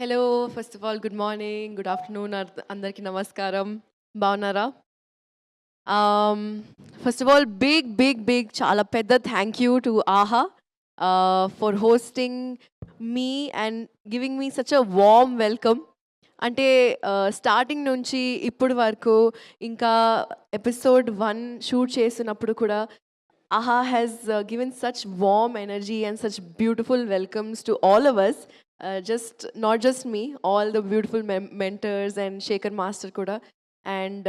Hello. First of all good morning, good afternoon అందరికి నమస్కారం. బాగున్నారా? ఆహ్, ఫస్ట్ ఆఫ్ ఆల్ బిగ్ చాలా పెద్ద thank you to Aha for hosting me and giving me such a warm welcome. అంటే starting నుంచి ఇప్పటి వరకు ఇంకా ఎపిసోడ్ 1 షూట్ చేసినప్పుడు కూడా AHA has given such warm energy and such beautiful welcomes to all of us. Just not just me, all the beautiful mentors and Shaker Master kuda. And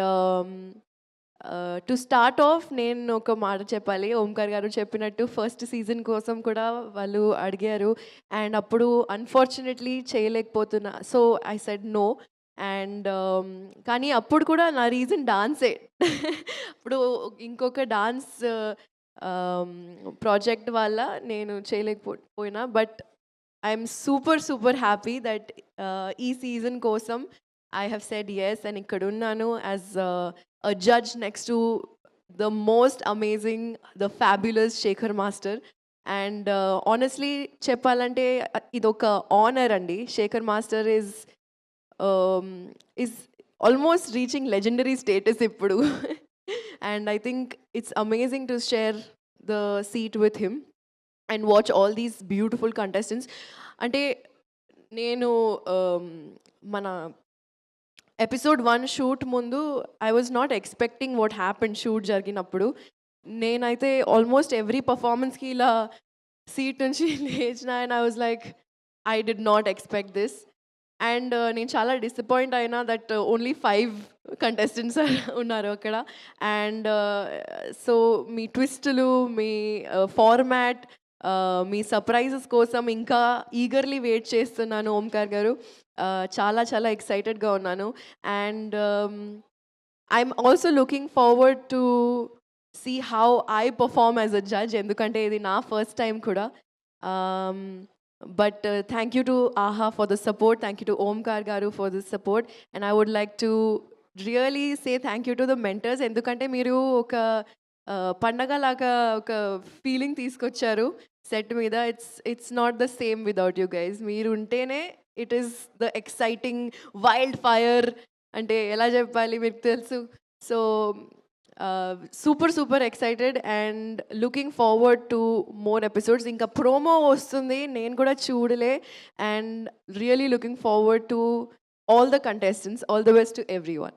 to start off, నేను ఒక మాట చెప్పాలి. ఓంకార్ గారు చెప్పినట్టు first season కోసం కూడా వాళ్ళు అడిగారు. అండ్ అప్పుడు అన్‌ఫార్చునేట్‌లీ చేయలేకపోతున్నా. So, I said no. And కానీ అప్పుడు కూడా నా రీజన్ డాన్సే. అప్పుడు ఇంకొక డాన్స్ ప్రాజెక్ట్ వల్ల నేను చేయలేకపోయినా. But I'm super happy that ఈ సీజన్ కోసం I have said yes and ఇక్కడున్నాను as a judge next to the most amazing, the fabulous Shekhar master. And honestly చెప్పాలంటే ఇదొక ఆనర్ అండి. Shekhar master is almost reaching legendary status ఇప్పుడు. And I think it's amazing to share the seat with him and watch all these beautiful contestants. అంటే నేను మన episode 1 shoot ముందు I was not expecting what happened shoot జరిగినప్పుడు. నేనైతే almost every పర్ఫార్మెన్స్‌కి ఇలా seat నుంచి లేచిన and I was like I did not expect this. And నేను చాలా డిసప్పాయింట్ అయినా దట్ ఓన్లీ 5 కంటెస్టెంట్స్ ఉన్నారు అక్కడ. అండ్ సో మీ ట్విస్టులు, మీ ఫార్మాట్, మీ సర్ప్రైజెస్ కోసం ఇంకా ఈగర్లీ వెయిట్ చేస్తున్నాను ఓంకార్ గారు. చాలా ఎక్సైటెడ్గా ఉన్నాను. And I'm also looking forward to see how I perform as a judge, ఎందుకంటే ఇది నా ఫస్ట్ టైం కూడా. But thank you to AHA for the support. Thank you to Omkar Garu for the support. And I would like to really say thank you to the mentors. ఎందుకంటే మీరు ఒక పండగలాగా ఒక feeling తీసుకొచ్చారు set మీద. It's not the same without you guys. మీరు ఉంటేనే it is the exciting wild fire. అంటే ఎలా చెప్పాలి మీకు తెలుసు. So super excited and looking forward to more episodes. ఇంకా ప్రోమో వస్తుంది, నేను కూడా చూడలే. And really looking forward to all the contestants. All the best to every one.